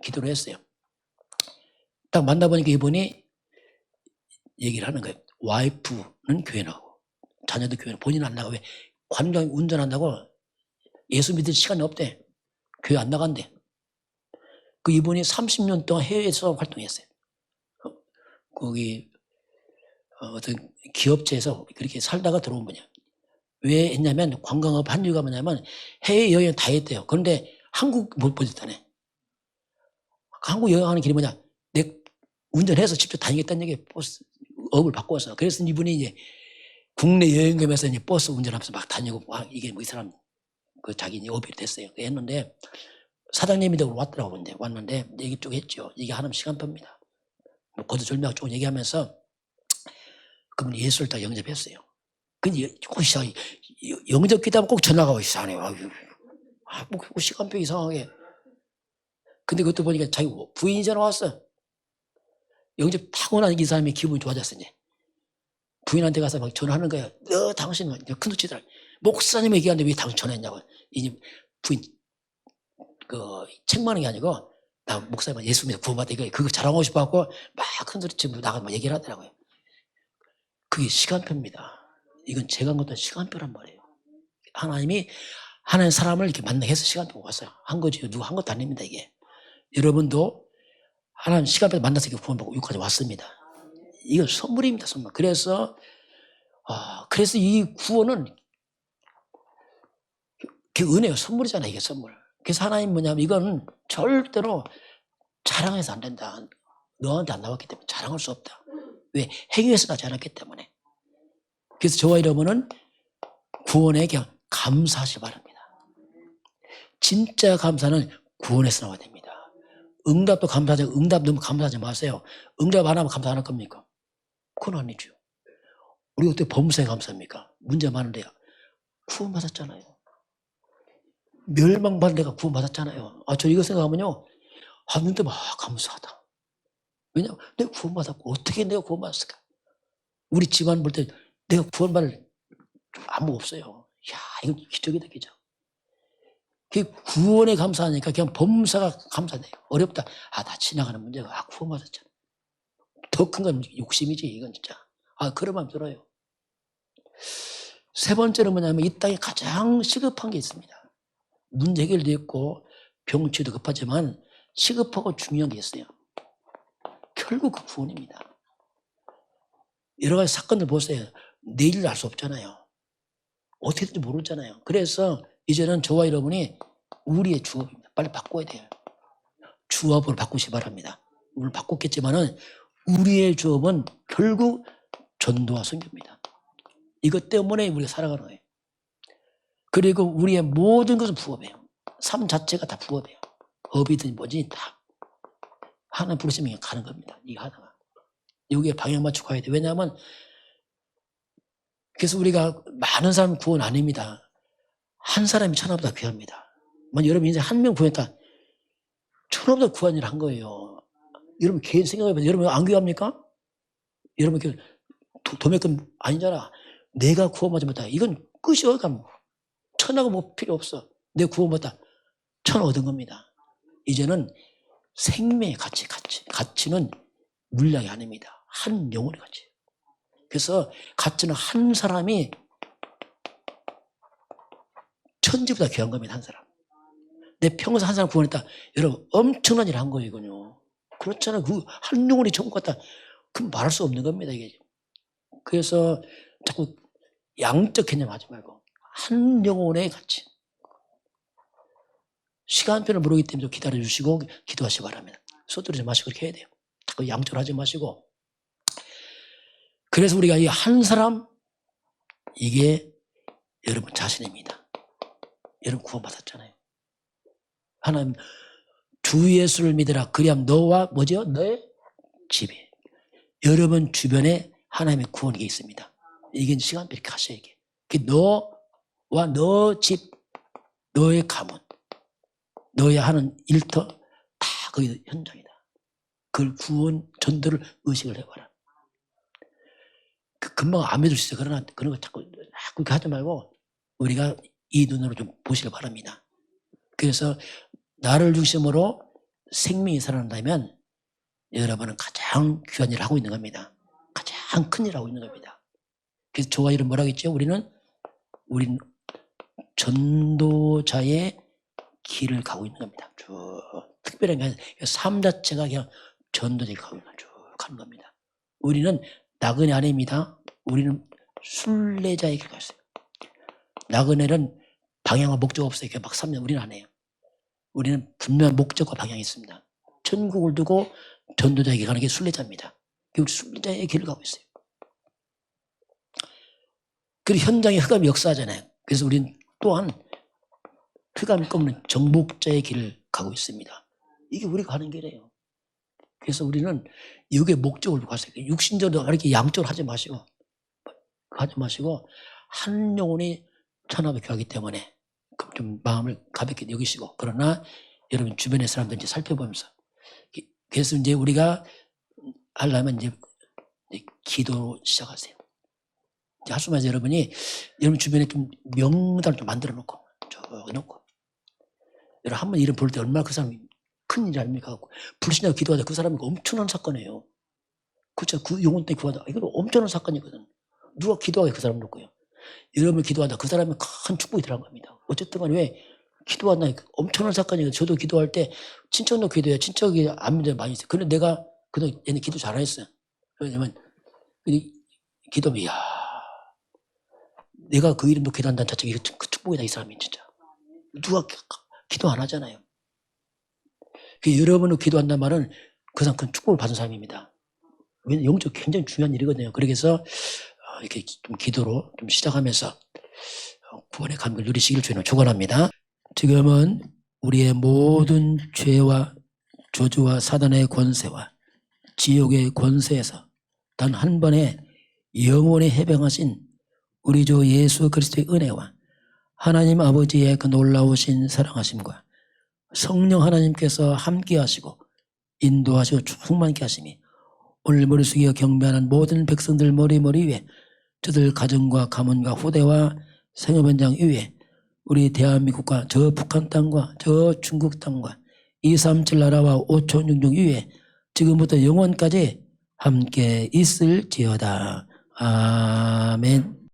기도를 했어요. 딱 만나보니까 이분이 얘기를 하는 거예요. 와이프는 교회 나가고 자녀도 교회 본인은 안 나가. 왜? 관광 운전한다고 예수 믿을 시간이 없대. 교회 안 나간대. 그 이분이 30년 동안 해외에서 활동했어요. 거기 어떤 기업체에서 그렇게 살다가 들어온 분이야. 왜 했냐면 관광업 한 이유가 뭐냐면 해외여행 다 했대요. 그런데 한국 못 보셨다네. 한국 여행하는 길이 뭐냐. 내 운전해서 직접 다니겠다는 얘기 버스 업을 바꿔서. 그래서 이분이 이제 국내 여행점에서 이제 버스 운전하면서 막 다니고 이게 뭐 이 사람 그 자기 업이 됐어요. 했는데 사장님이 왔더라고. 근데 왔는데 얘기 쭉 했죠. 이게 하나님 시간표입니다. 뭐 거두절미하고 쭉 얘기하면서 그분이 예수를 다 영접했어요. 근데 꼭 영접 기도하면 꼭 전화가 와 이상하네요. 뭐 시간표 이상하게. 근데 그것도 보니까 자기 부인이 전화 왔어. 영접 타고 나서 이 사람이 기분이 좋아졌어. 이제 부인한테 가서 막 전화하는 거야. 너 당신 큰 도치더라. 목사님이 얘기하는데 왜 당신 전화했냐고. 이 부인 그 책망하는 게 아니고 나 목사님 예수 믿어 구원받다 그거 자랑하고 싶어갖고 막 큰 소리 치고 나가 막 얘기를 하더라고요. 그게 시간표입니다. 이건 제가 한 것도 시간표란 말이에요. 하나님이 하나님 사람을 이렇게 만나게 해서 시간표 왔어요. 한 거지. 누가 한 것도 아닙니다. 이게. 여러분도 하나님 시간표 만나서 이렇게 구원받고 여기까지 왔습니다. 이건 선물입니다. 선물. 그래서 이 구원은 은혜요. 선물이잖아요. 이게 선물. 그래서 하나님 뭐냐면 이건 절대로 자랑해서 안 된다. 너한테 안 나왔기 때문에 자랑할 수 없다. 왜? 행위에서 나지 않았기 때문에. 그래서 저와 여러분은 구원에 그냥 감사하시기 바랍니다. 진짜 감사는 구원에서 나와야 됩니다. 응답도 감사하지, 응답 너무 감사하지 마세요. 응답 안 하면 감사 안 할 겁니까? 그건 아니죠. 우리 어떻게 범사에 감사합니까? 문제 많은데 구원받았잖아요. 멸망받은 데가 구원받았잖아요. 저 이거 생각하면요. 하는데 막 감사하다. 왜냐면 내가 구원받았고 어떻게 내가 구원받았을까? 우리 집안 볼 때 내가 구원받을 아무 없어요. 이건 기적이다 기적. 구원에 감사하니까 그냥 범사가 감사돼요. 어렵다. 다 지나가는 문제가 구원받았잖아. 더 큰 건 욕심이지 이건 진짜. 그런 마음 들어요. 세 번째는 뭐냐면 이 땅에 가장 시급한 게 있습니다. 문제 해결도 있고 병치도 급하지만 시급하고 중요한 게 있어요. 결국 그 구원입니다. 여러 가지 사건들 보세요. 내일 알 수 없잖아요. 어떻게 될지 모르잖아요. 그래서 이제는 저와 여러분이 우리의 주업입니다. 빨리 바꿔야 돼요. 주업으로 바꾸시 바랍니다. 물론 바꿨겠지만은 우리의 주업은 결국 전도와 선교입니다. 이것 때문에 우리가 살아가는 거예요. 그리고 우리의 모든 것은 부업이에요. 삶 자체가 다 부업이에요. 업이든 뭐지 다 하나 부르시면 가는 겁니다. 이 하나가. 여기에 방향 맞추고 가야 돼요. 왜냐하면 그래서 우리가 많은 사람 구원 아닙니다. 한 사람이 천하보다 귀합니다. 여러분 인생 한 명 구했다. 천하보다 구한 일을 한 거예요. 여러분 개인 생각해보세요. 여러분 안 귀합니까? 여러분 도매금 아니잖아. 내가 구원받았다. 이건 끝이야. 천하가 뭐 필요 없어. 내가 구원받았다. 천하 얻은 겁니다. 이제는 생명의 가치는 물량이 아닙니다. 한 영혼의 가치. 그래서 가치는 한 사람이 천지보다 귀한 겁니다. 한 사람. 내 평생 한 사람 구원했다. 여러분 엄청난 일을 한 거예요. 이거요. 그렇잖아요. 한 영혼이 천국 갔다. 그럼 말할 수 없는 겁니다. 이게. 그래서 자꾸 양적 개념 하지 말고 한 영혼의 가치. 시간표를 모르기 때문에 기다려주시고 기도하시기 바랍니다. 서두르지 마시고 그렇게 해야 돼요. 자꾸 양적으로 하지 마시고. 그래서 우리가 이 한 사람 이게 여러분 자신입니다. 여러분 구원받았잖아요. 하나님 주 예수를 믿으라. 그리하면 너와 뭐죠? 너의 집이. 여러분 주변에 하나님의 구원이 있습니다. 이게 시간표 이렇게 하셔야 이게. 너와 너 집, 너의 가문, 너의 하는 일터 다 거기 현장이다. 그걸 구원 전도를 의식을 해봐라. 금방 안 믿을 수 있어요. 그러나 그런 거 자꾸 그렇게 하지 말고 우리가 이 눈으로 좀 보시길 바랍니다. 그래서 나를 중심으로 생명이 살아난다면 여러분은 가장 귀한 일을 하고 있는 겁니다. 가장 큰 일을 하고 있는 겁니다. 그래서 저와 이런 뭐라고 했죠? 우리는 전도자의 길을 가고 있는 겁니다. 쭉 특별한 게 아니라 삶 자체가 그냥 전도자의 길을 쭉 가는 겁니다. 우리는 나그네 아닙니다. 우리는 순례자의 길을 갔어요. 나그네는 방향과 목적 없어요. 막 3년 우리는 안 해요. 우리는 분명한 목적과 방향이 있습니다. 천국을 두고 전도자에게 가는 게 순례자입니다. 우리 순례자의 길을 가고 있어요. 그리고 현장에 흑암이 역사하잖아요. 그래서 우리는 또한 흑암이 꺾는 정복자의 길을 가고 있습니다. 이게 우리가 가는 길이에요. 그래서 우리는 여기에 목적을 두고 가세요. 육신적으로 이렇게 양쪽으로 하지 마시고 한 영혼이 천하에 귀하기 때문에 좀 마음을 가볍게 여기시고, 그러나 여러분 주변의 사람들 이제 살펴보면서, 그래서 이제 우리가 하려면 이제 기도 시작하세요. 하수마에서 여러분이 여러분 주변에 좀 명단을 좀 만들어 놓고 여러분 한번 이름 볼 때 얼마나 그 사람이 큰 일 아닙니까? 불신자가 기도하다 그 사람이 엄청난 사건이에요. 그렇죠. 그 영혼 때문에 구하다. 이건 엄청난 사건이거든. 누가 기도하게 그 사람 놓고요. 여러분 기도하다 그 사람이 큰 축복이 들어간 겁니다. 어쨌든 간에 왜 기도한다. 엄청난 사건이거든. 저도 기도할 때 친척도 기도해요. 친척이 안 믿어요. 많이 있어요. 그런데 내가 그동안 얘네 기도 잘했어요. 왜냐면 기도하면 이야 내가 그 이름도 기도한다는 자체가 그 축복이다. 이 사람이 진짜. 누가 기도 안 하잖아요. 여러분을 기도한다는 말은 그 사람 큰 축복을 받은 사람입니다. 왜냐면 영적 굉장히 중요한 일이거든요. 그래서 이렇게 좀 기도로 좀 시작하면서 구원의 감격을 누리시길 주님은 축원합니다. 지금은 우리의 모든 죄와 저주와 사단의 권세와 지옥의 권세에서 단 한 번에 영원히 해방하신 우리 주 예수 그리스도의 은혜와 하나님 아버지의 그 놀라우신 사랑하심과 성령 하나님께서 함께 하시고 인도하시고 충만케 하심이 오늘 머리 숙여 경배하는 모든 백성들 머리 위에 저들 가정과 가문과 후대와 생업 현장 위에 우리 대한민국과 저 북한 땅과 저 중국 땅과 237 나라와 5천 6종 위에 지금부터 영원까지 함께 있을지어다. 아멘.